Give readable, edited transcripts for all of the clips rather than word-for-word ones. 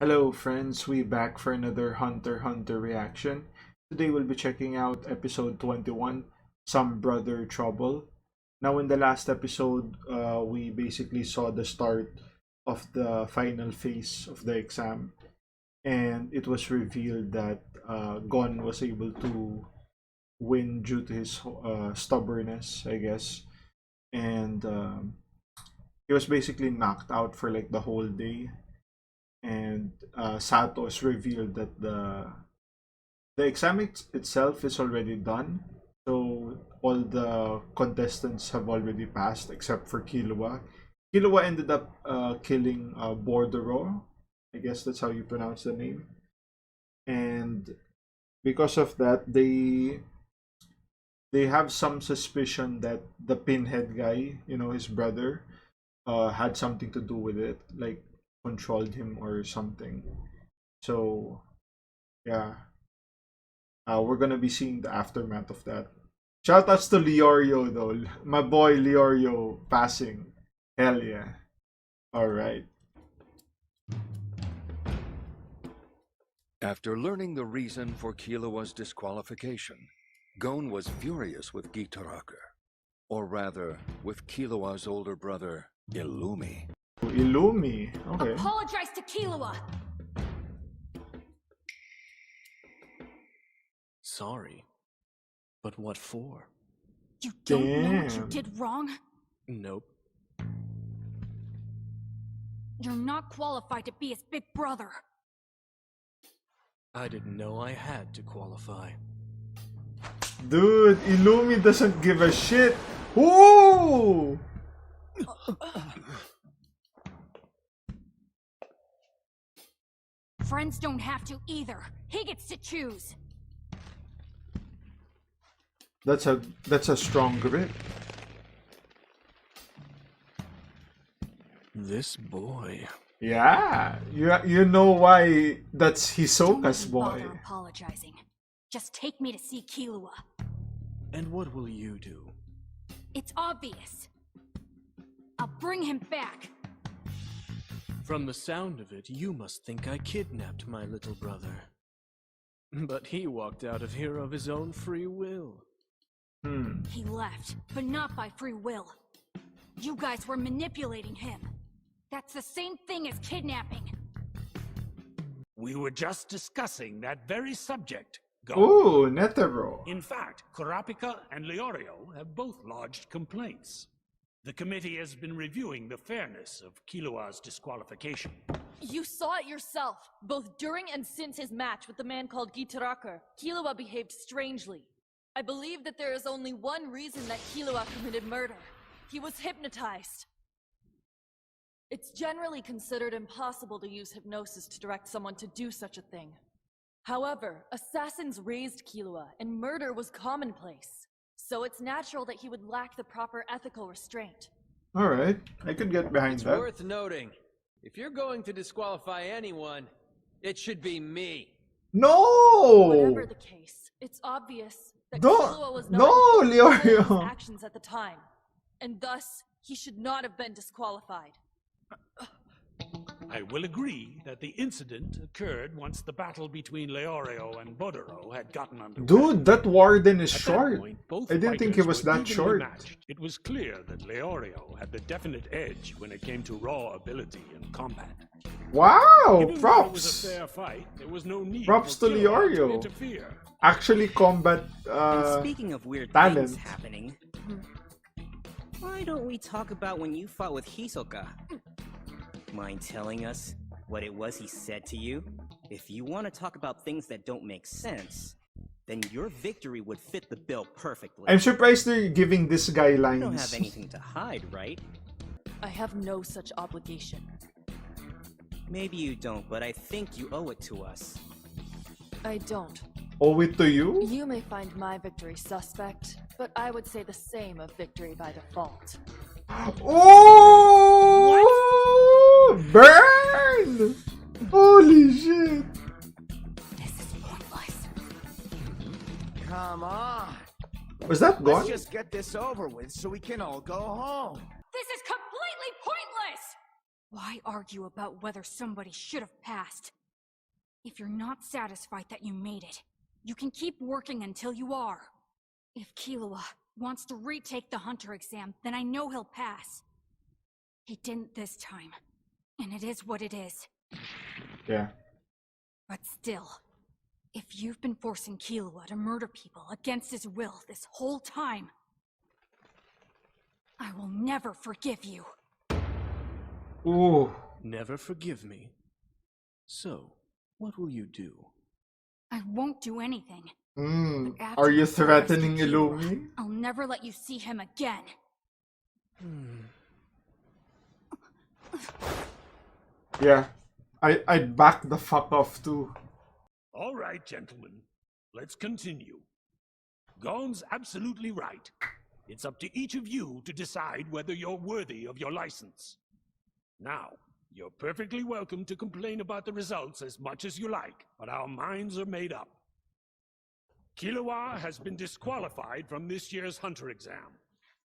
Hello friends, we back for another Hunter x Hunter reaction. Today we'll be checking out episode 21, Some Brother Trouble. Now in the last episode, we basically saw the start of the final phase of the exam, and it was revealed that Gon was able to win due to his stubbornness, I guess. And he was basically knocked out for like the whole day, and Sato is revealed that the exam itself is already done. So all the contestants have already passed except for Killua. Killua ended up killing Bordero. I guess that's how you pronounce the name. And because of that, they have some suspicion that the Pinhead guy, his brother, had something to do with it, like controlled him or something. So yeah, we're gonna be seeing the aftermath of that. Shoutouts to Leorio though, my boy Leorio passing. Hell yeah! All right. After learning the reason for Killua's disqualification, Gon was furious with Gitaraka, or rather, with Killua's older brother, Illumi. Illumi. Okay. Apologize to Killua! Sorry. But what for? You don't know what you Damn. did wrong? Nope. You're not qualified to be his big brother. I didn't know I had to qualify. Dude, Illumi doesn't give a shit. Ooh! Friends don't have to either. He gets to choose. That's a strong grip. This boy. Yeah, you know why that's Hisoka's Don't boy. bother apologizing. Just take me to see Killua. And what will you do? It's obvious. I'll bring him back. From the sound of it, you must think I kidnapped my little brother. But he walked out of here of his own free will. He left, but not by free will. You guys were manipulating him. That's the same thing as kidnapping. We were just discussing that very subject, Go. Ooh, Netero. In fact, Kurapika and Leorio have both lodged complaints. The committee has been reviewing the fairness of Killua's disqualification. You saw it yourself. Both during and since his match with the man called Gitaraka, Killua behaved strangely. I believe that there is only one reason that Killua committed murder. He was hypnotized. It's generally considered impossible to use hypnosis to direct someone to do such a thing. However, assassins raised Killua, and murder was commonplace. So it's natural that he would lack the proper ethical restraint. Alright, I could get behind It's that. worth noting, if you're going to disqualify anyone, it should be me. No! Whatever the case, it's obvious that Don't- Killua was no, not informed of his Leorio. actions at the time, and thus he should not have been disqualified. I will agree that the incident occurred once the battle between Leorio and Bodoro had gotten underway. Dude, that warden is At that short. point, both I didn't think he fighters was were that evenly short. matched. It was clear that Leorio had the definite edge when it came to raw ability in combat. Wow, Given that it was props. a fair fight, there was no need Props for to Killua Leorio. to interfere. Actually, combat Speaking of weird talent. things happening, why don't we talk about when you fought with Hisoka? Mind telling us what it was he said to you? If you want to talk about things that don't make sense, then your victory would fit the bill perfectly. I'm surprised they're giving this guy You don't have lines. anything to hide, right? I have no such obligation. Maybe you don't, but I think you owe it to us. I don't. Owe it to you? You may find my victory suspect, but I would say the same of victory by default. Oh! Burn! Holy shit! This is pointless. Come on. Was that Let's gone? just get this over with so we can all go home. This is completely pointless! Why argue about whether somebody should have passed? If you're not satisfied that you made it, you can keep working until you are. If Killua wants to retake the Hunter exam, then I know he'll pass. He didn't this time, and it is what it is. Yeah. But still, if you've been forcing Killua to murder people against his will this whole time, I will never forgive you. Ooh. Never forgive me. So, what will you do? I won't do anything. Mm. But after Are you I rescue threatening Killua, Illumi? I'll never let you see him again. Yeah. I'd back the fuck off too. All right, gentlemen. Let's continue. Gon's absolutely right. It's up to each of you to decide whether you're worthy of your license. Now, you're perfectly welcome to complain about the results as much as you like, but our minds are made up. Killua has been disqualified from this year's Hunter exam,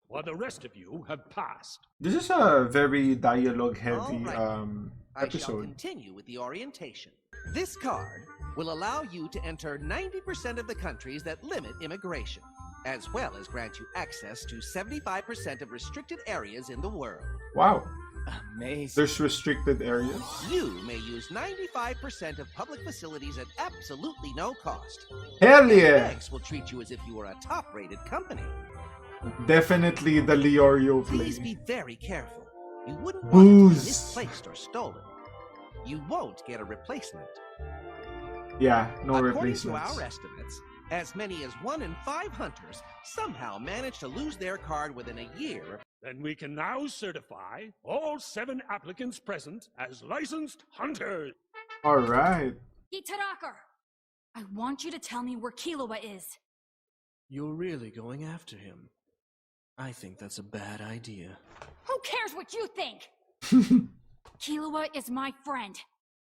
while the rest of you have passed. This is a very dialogue heavy All right. I shall episode. continue with the orientation. This card will allow you to enter 90% of the countries that limit immigration, as well as grant you access to 75% of restricted areas in the world. Wow. Amazing. There's restricted areas. You may use 95% of public facilities at absolutely no cost. Hell yeah. Banks will treat you as if you were a top-rated company. Definitely the Leorio Please play. be very careful. You wouldn't want it to be Booze. misplaced or stolen. You won't get a replacement. Yeah, no According to replacements. our estimates, as many as 1 in 5 hunters somehow manage to lose their card within a year. Then we can now certify all 7 applicants present as licensed hunters. Alright. Itaraker! I want you to tell me where Killua is. You're really going after him. I think that's a bad idea. Who cares what you think? Killua is my friend.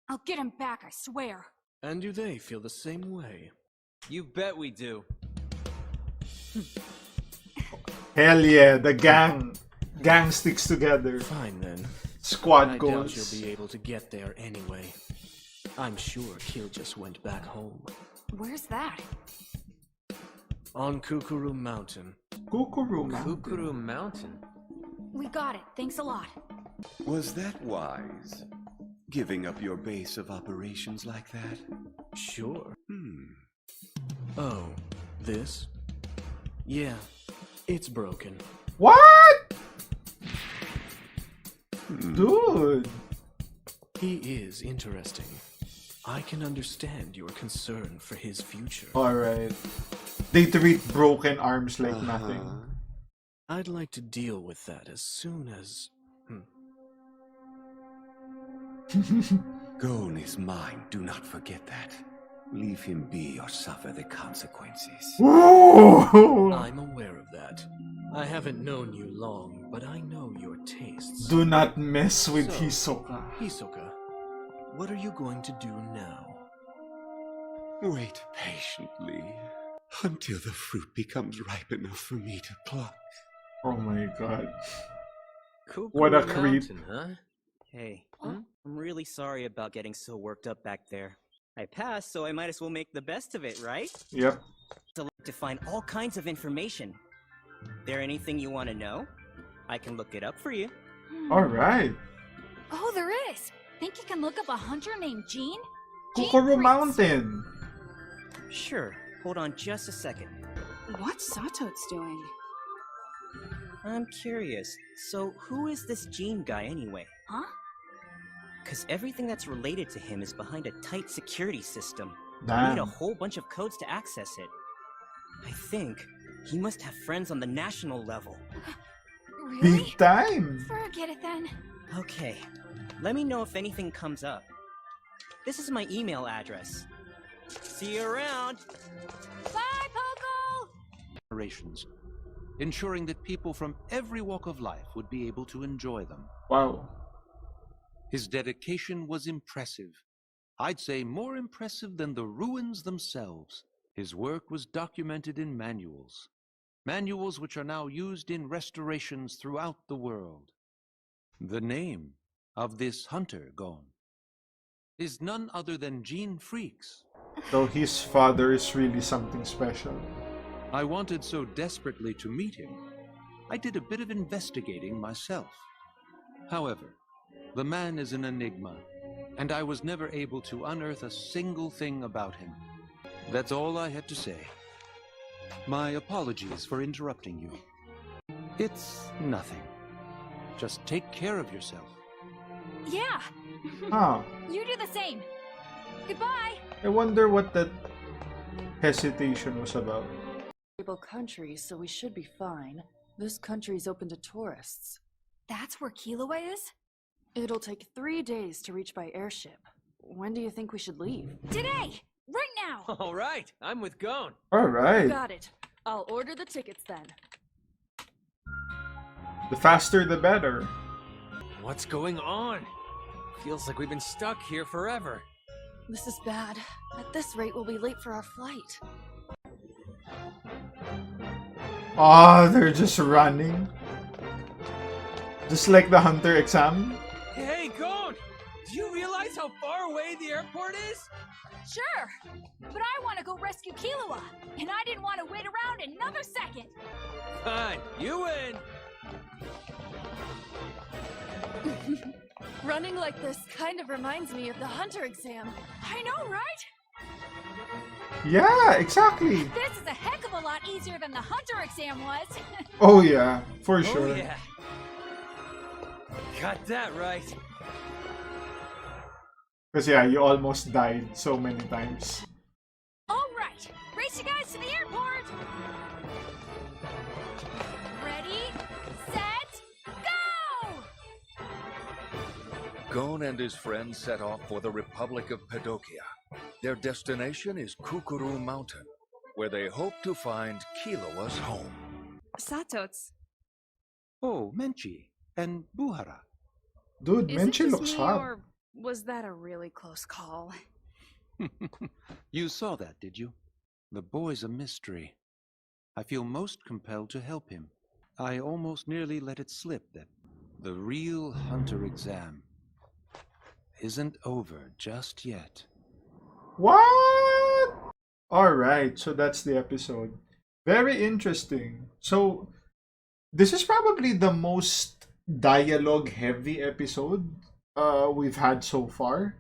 I'll get him back, I swear. And do they feel the same way? You bet we do. Hell yeah, the gang. Gang sticks together. Fine then. Squad I doubt goals. you'll be able to get there anyway. I'm sure Kill just went back home. Where's that? On Kukuru Mountain. Kukuru Mountain. Kukuru Mountain. We got it, thanks a lot. Was that wise? Giving up your base of operations like that? Sure. Oh, this? Yeah, it's broken. What? Dude. He is interesting. I can understand your concern for his future. Alright. They treat broken arms like nothing. I'd like to deal with that as soon as... Gon is mine, do not forget that. Leave him be or suffer the consequences. Ooh. I'm aware of that. I haven't known you long, but I know your tastes. Do not mess with So, Hisoka. Hisoka, what are you going to do now? Wait patiently until the fruit becomes ripe enough for me to pluck. Oh my god. Kukuru What a creep. Mountain, huh? Hey, I'm really sorry about getting so worked up back there. I passed, so I might as well make the best of it, right? Yep. To find all kinds of information. There anything you want to know? I can look it up for you. Alright. Oh, there is! Think you can look up a hunter named Jean? Jean Kukuru Prince. Mountain. Sure. Hold on just a second. What's Sato's doing? I'm curious. So, who is this Gene guy anyway? Huh? Because everything that's related to him is behind a tight security system. You Damn. need a whole bunch of codes to access it. I think he must have friends on the national level. Really? Big time. Forget it then. Okay, let me know if anything comes up. This is my email address. See you around! Bye, Poco! Operations, ensuring that people from every walk of life would be able to enjoy them. Wow. His dedication was impressive. I'd say more impressive than the ruins themselves. His work was documented in manuals. Manuals which are now used in restorations throughout the world. The name of this hunter, Gon, is none other than Gene Freaks. So his father is really something special. I wanted so desperately to meet him, I did a bit of investigating myself. However, the man is an enigma, and I was never able to unearth a single thing about him. That's all I had to say. My apologies for interrupting you. It's nothing. Just take care of yourself. Yeah. Huh. You do the same. Goodbye. I wonder what that hesitation was about. Stable country, so we should be fine. This country's open to tourists. That's where Killua is? It'll take 3 days to reach by airship. When do you think we should leave? Today! Right now! All right, I'm with Gon. Alright. Got it. I'll order the tickets then. The faster the better. What's going on? Feels like we've been stuck here forever. This is bad. At this rate, we'll be late for our flight. Ah, they're just running. Just like the hunter exam. Hey, Gon! Do you realize how far away the airport is? Sure! But I want to go rescue Killua, and I didn't want to wait around another second! Fine, you win! Running like this kind of reminds me of the hunter exam. I know, right? Yeah, exactly. This is a heck of a lot easier than the hunter exam was. Oh yeah, for sure. Oh yeah. Got that right. Because yeah, you almost died so many times. Alright, race you guys to the airport! Ready, set, go! Gon and his friends set off for the Republic of Pedokia. Their destination is Kukuru Mountain, where they hope to find Killua's home. Satots. Oh, Menchi and Buhara. Dude, Is it Menchi just looks me, hot. or was that a really close call? You saw that, did you? The boy's a mystery. I feel most compelled to help him. I almost nearly let it slip that the real hunter exam isn't over just yet. What? Alright, so that's the episode. Very interesting. So, this is probably the most dialogue heavy episode we've had so far.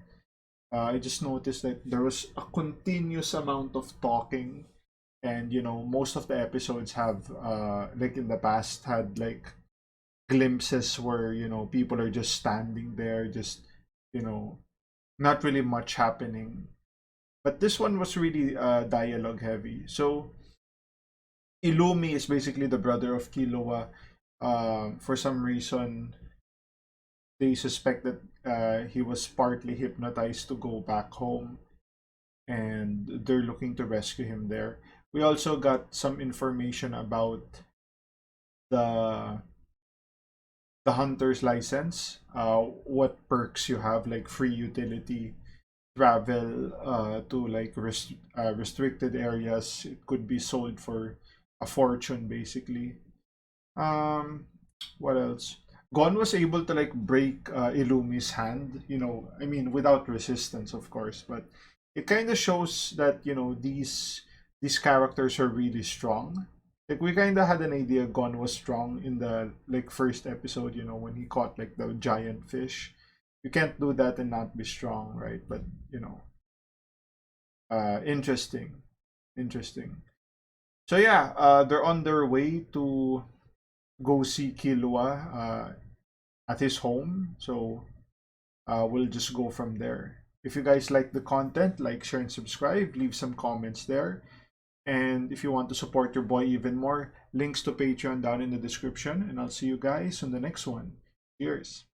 I just noticed that there was a continuous amount of talking, and you know, most of the episodes have like in the past had like glimpses where, you know, people are just standing there, just, you know, not really much happening. But this one was really dialogue heavy. So Illumi is basically the brother of Killua. For some reason, they suspect that he was partly hypnotized to go back home, and they're looking to rescue him there. We also got some information about the hunter's license, what perks you have, like free utility, travel to like restricted areas. It could be sold for a fortune, basically. What else? Gon was able to like break Illumi's hand, you know, I mean without resistance, of course, but it kind of shows that, you know, these characters are really strong. Like we kind of had an idea Gon was strong in the like first episode, you know, when he caught like the giant fish. You can't do that and not be strong, right? But you know, interesting. So yeah, they're on their way to go see Killua at his home. So we'll just go from there. If you guys like the content, like, share, and subscribe. Leave some comments there. And if you want to support your boy even more, links to Patreon down in the description. And I'll see you guys on the next one. Cheers.